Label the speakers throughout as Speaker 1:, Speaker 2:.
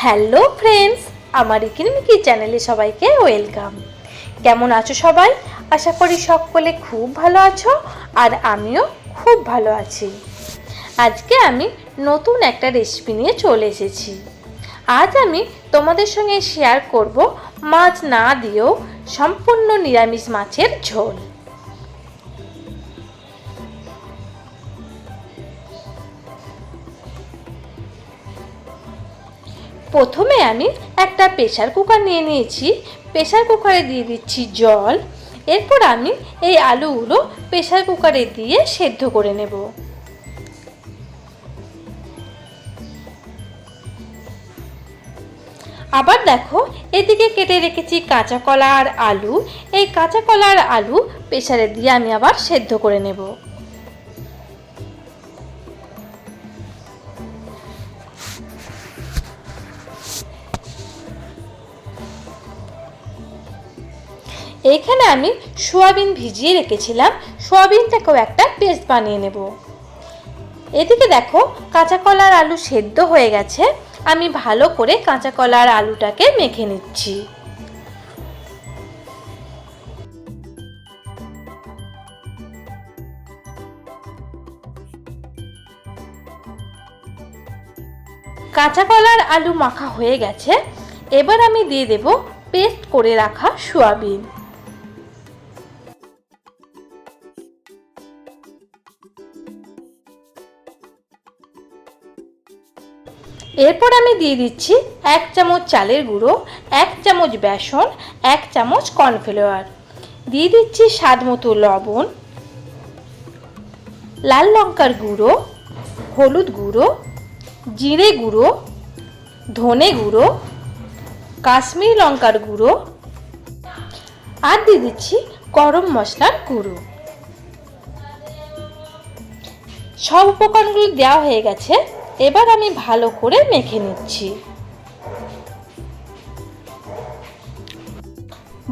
Speaker 1: Hello friends, আমার ইকিনিমিকি চ্যানেলে সবাইকে ওয়েলকাম। কেমন আছো সবাই? আশা করি সকলে খুব ভালো আছো, আর আমিও খুব ভালো আছি। আজকে আমি নতুন একটা রেসিপি নিয়ে চলে এসেছি। আজ আমি তোমাদের সঙ্গে শেয়ার করব মাছ না দিয়েও সম্পূর্ণ নিরামিষ মাছের ঝোল। প্রথমে আমি একটা প্রেসার কুকার নিয়ে নিয়েছি। প্রেসার কুকারে দিয়ে দিচ্ছি জল। এরপর আমি এই আলুগুলো প্রেসার কুকারে দিয়ে সেদ্ধ করে নেব। আবার দেখো, এদিকে কেটে রেখেছি কাঁচা কলা আর আলু। এই কাঁচা কলা আর আলু প্রেসারে দিয়ে আমি আবার সেদ্ধ করে নেব। এইখানে আমি সোয়াবিন ভিজিয়ে রেখেছিলাম, সোয়াবিনটাকেও একটা পেস্ট বানিয়ে নেব। এদিকে দেখো, কাঁচা কলা আর আলু সেদ্ধ হয়ে গেছে। আমি ভালো করে কাঁচা কলা আর আলুটাকে মেখে নিচ্ছি। কাঁচা কলা আর আলু মাখা হয়ে গেছে। এবার আমি দিয়ে দেব পেস্ট করে রাখা সোয়াবিন। এরপর আমি দিয়ে দিচ্ছি 1 চামচ চালের গুঁড়ো, 1 চামচ বেসন, 1 চামচ কর্নফ্লাওয়ার। দিয়ে দিচ্ছি স্বাদ মতো লবণ, লাল লঙ্কার গুঁড়ো, হলুদ গুঁড়ো, জিরে গুঁড়ো, ধনে গুঁড়ো, কাশ্মীরি লঙ্কার গুঁড়ো, আর দিয়ে দিচ্ছি গরম মশলার গুঁড়ো। সব উপকরণগুলো দেওয়া হয়ে গেছে। এবার আমি ভালো করে মেখে নিচ্ছি।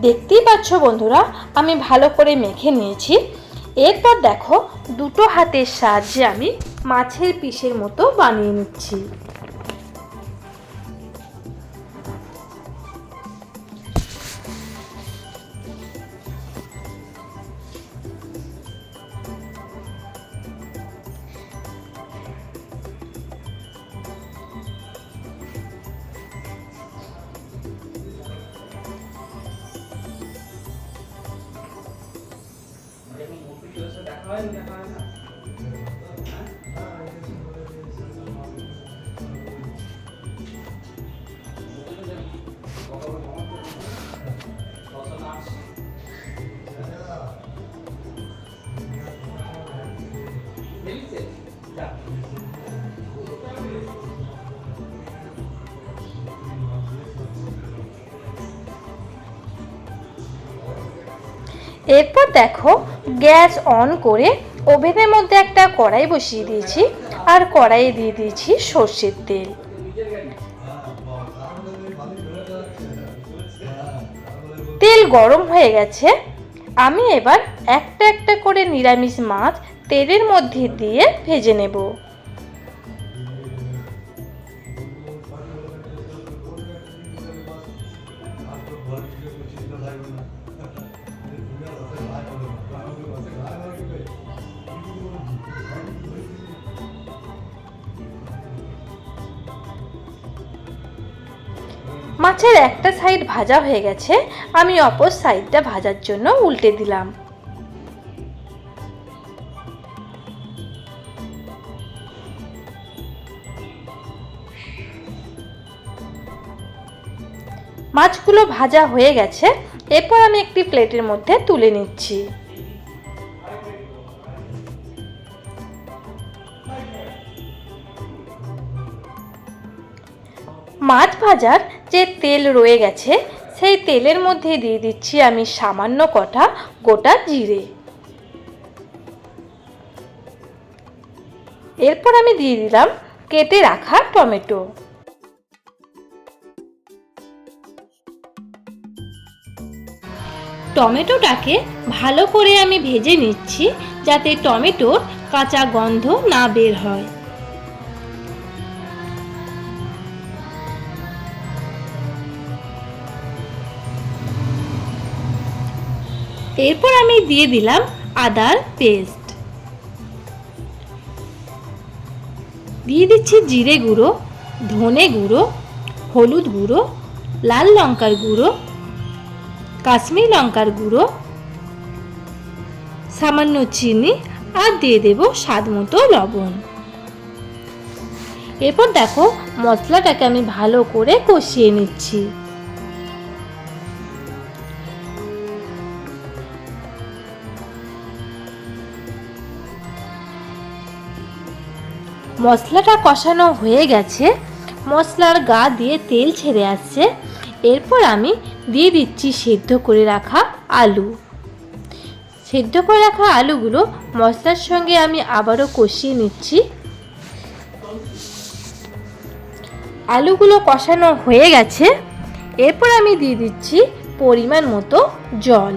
Speaker 1: দেখতেই পাচ্ছ বন্ধুরা, আমি ভালো করে মেখে নিয়েছি। এরপর দেখো, দুটো হাতের সাহায্যে আমি মাছের পিসের মতো বানিয়ে নিচ্ছি। এরপর দেখো, গ্যাস অন করে ওভেনের মধ্যে একটা কড়াই বসিয়ে দিয়েছি, আর কড়াইয়ে দিয়ে দিয়েছি সর্ষের তেল। তেল গরম হয়ে গেছে। আমি এবার একটা একটা করে নিরামিষ মাছ তেলের মধ্যে দিয়ে ভেজে নেব। মাছের একটা সাইড ভাজা হয়ে গেছে। আমি অপর সাইডটা ভাজার জন্য উল্টে দিলাম। মাছগুলো ভাজা হয়ে গেছে। এরপর আমি একটি প্লেটের মধ্যে তুলে নিচ্ছি। মাছ ভাজার যে তেল রয়ে গেছে, সেই তেলের মধ্যে দিয়ে দিচ্ছি আমি সামান্য কটা গোটা জিরে। এরপর আমি দিয়ে দিলাম কেটে রাখা টমেটো। টমেটোটাকে ভালো করে আমি ভেজে নিচ্ছি, যাতে টমেটোর কাঁচা গন্ধ না বের হয়। এরপর আমি দিয়ে দিলাম আদার পেস্ট, দিয়ে দিচ্ছি জিরে গুঁড়ো, ধনে গুঁড়ো, হলুদ গুঁড়ো, লাল লঙ্কার গুঁড়ো, কাশ্মীরি লঙ্কার গুঁড়ো, সামান্য চিনি আর দিয়ে দেব স্বাদ মতো লবণ। এরপর দেখো মশলাটাকে আমি ভালো করে কষিয়ে নিচ্ছি। মশলাটা কষানো হয়ে গেছে, মশলার গা দিয়ে তেল ছেড়ে আসছে। এরপর আমি দিয়ে দিচ্ছি সেদ্ধ করে রাখা আলু। সেদ্ধ করে রাখা আলুগুলো মশলার সঙ্গে আমি আবারও কষিয়ে নিচ্ছি। আলুগুলো কষানো হয়ে গেছে, এরপর আমি দিয়ে দিচ্ছি পরিমাণ মতো জল।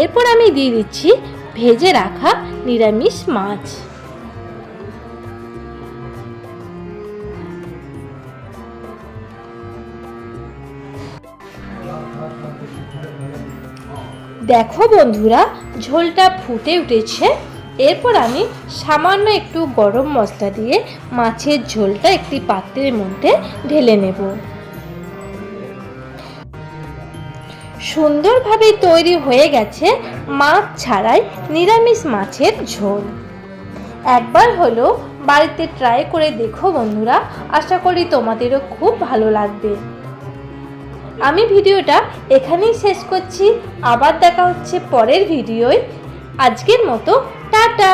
Speaker 1: এরপর আমি দিয়ে দিচ্ছি ভেজে রাখা নিরামিষ মাছ। দেখো বন্ধুরা ঝোলটা ফুটে উঠেছে। এরপর আমি সামান্য একটু গরম মশলা দিয়ে মাছের ঝোলটা একটি পাত্রের মধ্যে ঢেলে নেব। সুন্দরভাবে তৈরি হয়ে গেছে মাছ ছাড়াই নিরামিষ মাছের ঝোল। একবার হলো বাড়িতে ট্রাই করে দেখো বন্ধুরা, আশা করি তোমাদেরও খুব ভালো লাগবে। আমি ভিডিওটা এখানেই শেষ করছি, আবার দেখা হচ্ছে পরের ভিডিওয়। আজকের মতো টাটা।